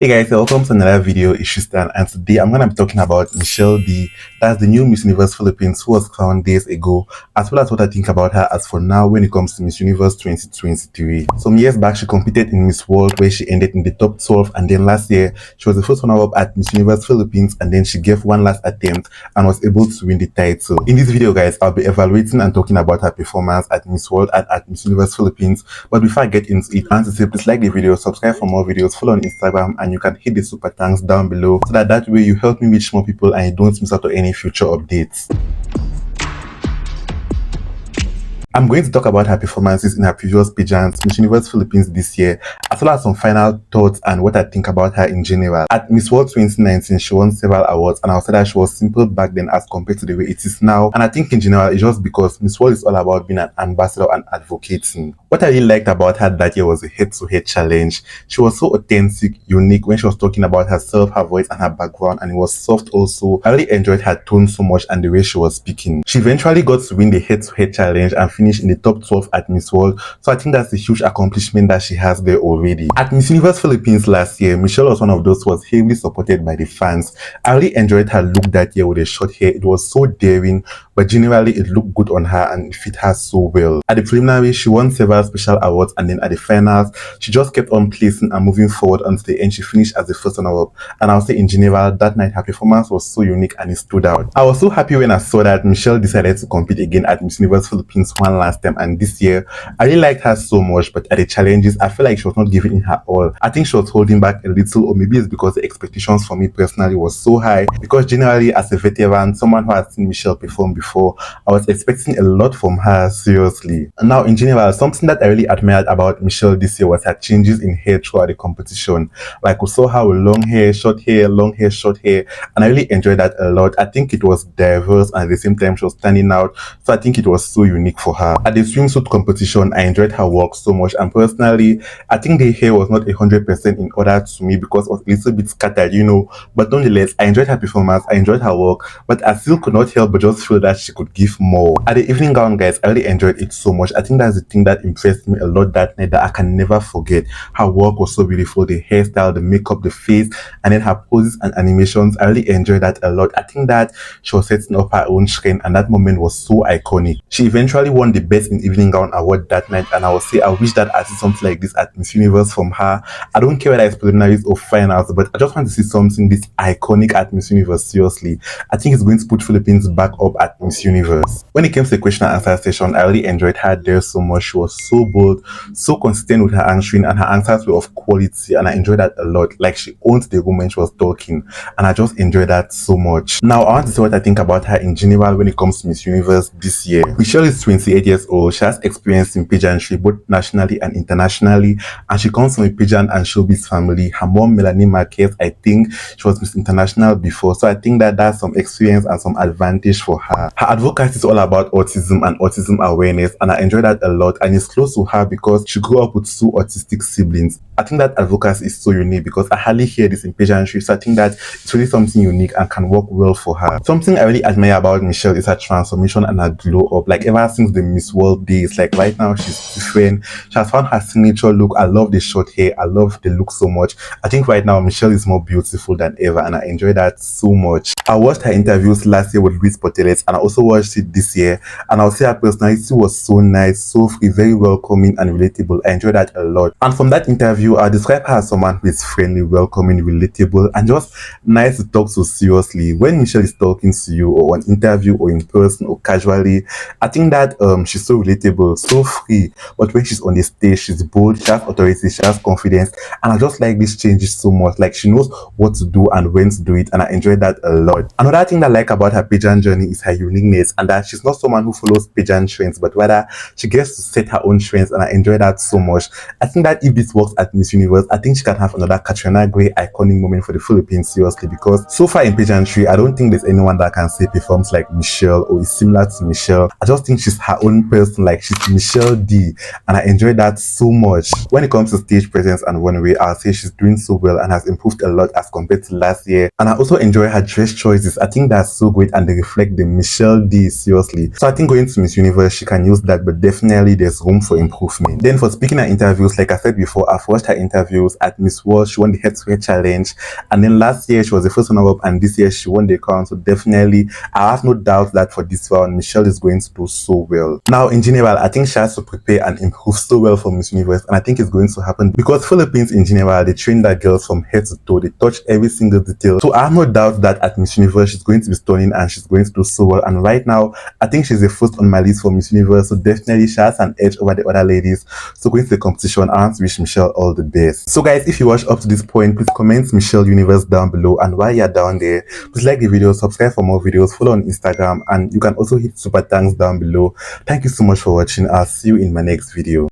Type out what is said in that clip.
Hey guys, welcome to another video. It's Tristan, and today I'm going to be talking about Michelle Dee. That's the new Miss Universe Philippines who was crowned days ago, as well as what I think about her as for now when it comes to Miss Universe 2023. Some years back, she competed in Miss World where she ended in the top 12, and then last year, she was the first runner-up at Miss Universe Philippines, and then she gave one last attempt and was able to win the title. In this video, guys, I'll be evaluating and talking about her performance at Miss World and at Miss Universe Philippines. But before I get into it, I want to say please like the video, subscribe for more videos, follow on Instagram, and you can hit the super thanks down below so that way you help me reach more people and you don't miss out on any future updates. I'm going to talk about her performances in her previous pageants, Miss Universe Philippines this year, as well as some final thoughts and what I think about her in general. At Miss World 2019, she won several awards, and I'll say that she was simple back then as compared to the way it is now. And I think in general, it's just because Miss World is all about being an ambassador and advocating. What I really liked about her that year was the head-to-head challenge. She was so authentic, unique when she was talking about herself, her voice, and her background, and it was soft also. I really enjoyed her tone so much and the way she was speaking. She eventually got to win the head-to-head challenge and finished in the top 12 at Miss World, so I think that's a huge accomplishment that she has there already. At Miss Universe Philippines last year, Michelle was one of those who was heavily supported by the fans. I really enjoyed her look that year with the short hair. It was so daring, but generally it looked good on her and it fit her so well. At the preliminary, she won several special awards, and then at the finals, she just kept on placing and moving forward until the end. She finished as the first runner-up, and I'll say in general, that night her performance was so unique and it stood out. I was so happy when I saw that Michelle decided to compete again at Miss Universe Philippines one last time, and this year, I really liked her so much, but at the challenges, I feel like she was not giving in her all. I think she was holding back a little, or maybe it's because the expectations for me personally was so high, because generally as a veteran, someone who has seen Michelle perform before, I was expecting a lot from her, seriously. And now in general, something that I really admired about Michelle this year was her changes in hair throughout the competition. Like we saw her with long hair, short hair, long hair, short hair, and I really enjoyed that a lot. I think it was diverse and at the same time she was standing out, so I think it was so unique for her. At the swimsuit competition, I enjoyed her work so much, and personally, I think the hair was not 100% in order to me because it was a little bit scattered, you know, but nonetheless, I enjoyed her performance, I enjoyed her work, but I still could not help but just feel that she could give more. At the evening gown, guys, I really enjoyed it so much. I think that's the thing that impressed me a lot that night that I can never forget. Her work was so beautiful, the hairstyle, the makeup, the face, and then her poses and animations. I really enjoyed that a lot. I think that she was setting up her own shrine, and that moment was so iconic. She eventually won the Best in Evening Gown award that night, and I will say I wish that I see something like this at Miss Universe from her. I don't care whether it's preliminaries or finals, but I just want to see something this iconic at Miss Universe. Seriously, I think it's going to put Philippines back up at Miss Universe. When it came to the question and answer session, I really enjoyed her there so much. She was so bold, so consistent with her answering, and her answers were of quality, and I enjoyed that a lot. Like, she owned the room when she was talking, and I just enjoyed that so much. Now I want to say what I think about her in general when it comes to Miss Universe this year. Michelle is 28 years old. She has experience in pageantry both nationally and internationally, and she comes from a pageant and showbiz family. Her mom, Melanie Marquez, I think she was Miss International before, so I think that that's some experience and some advantage for her. Her advocacy is all about autism and autism awareness, and I enjoy that a lot, and it's close to her because she grew up with two autistic siblings. I think that advocacy is so unique because I hardly hear this in pageantry, so I think that it's really something unique and can work well for her. Something I really admire about Michelle is her transformation and her glow up. Like, ever since the Miss World days, like right now she's different. She has found her signature look. I love the short hair, I love the look so much. I think right now Michelle is more beautiful than ever, and I enjoy that so much. I watched her interviews last year with Louis Potelet, and I also watched it this year, and I'll say her personality was so nice, so free, very welcoming and relatable. I enjoyed that a lot. And from that interview, I'll describe her as someone who is friendly, welcoming, relatable, and just nice to talk to. Seriously, when Michelle is talking to you or on interview or in person or casually, I think that she's so relatable, so free, but when she's on the stage, she's bold, she has authority, she has confidence, and I just like these changes so much. Like, she knows what to do and when to do it, and I enjoy that a lot. Another thing that I like about her pageant journey is her uniqueness, and that she's not someone who follows pageant trends, but rather she gets to set her own trends, and I enjoy that so much. I think that if this works at Miss Universe, I think she can have another Katrina Gray iconic moment for the Philippines, seriously, because so far in pageantry, I don't think there's anyone that can say performs like Michelle or is similar to Michelle. I just think she's her own person, like she's Michelle Dee, and I enjoy that so much. When it comes to stage presence and runway, I'll say she's doing so well and has improved a lot as compared to last year. And I also enjoy her dress choices. I think that's so great and they reflect the Michelle Dee, seriously. So I think going to Miss Universe, she can use that, but definitely there's room for improvement. Then for speaking and interviews, like I said before, I've watched her her interviews. At Miss World, she won the head-to-head challenge, and then last year she was the first runner-up, and this year she won the crown. So definitely, I have no doubt that for this round, Michelle is going to do so well. Now, in general, I think she has to prepare and improve so well for Miss Universe, and I think it's going to happen because Philippines in general, they train their girls from head to toe. They touch every single detail. So I have no doubt that at Miss Universe, she's going to be stunning and she's going to do so well. And right now, I think she's the first on my list for Miss Universe. So definitely, she has an edge over the other ladies. So going to the competition, I want to wish Michelle all the best. So guys, if you watched up to this point, please comment Michelle Universe down below. And while you're down there, please like the video, subscribe for more videos, follow on Instagram, and you can also hit super thanks down below. Thank you so much for watching. I'll see you in my next video.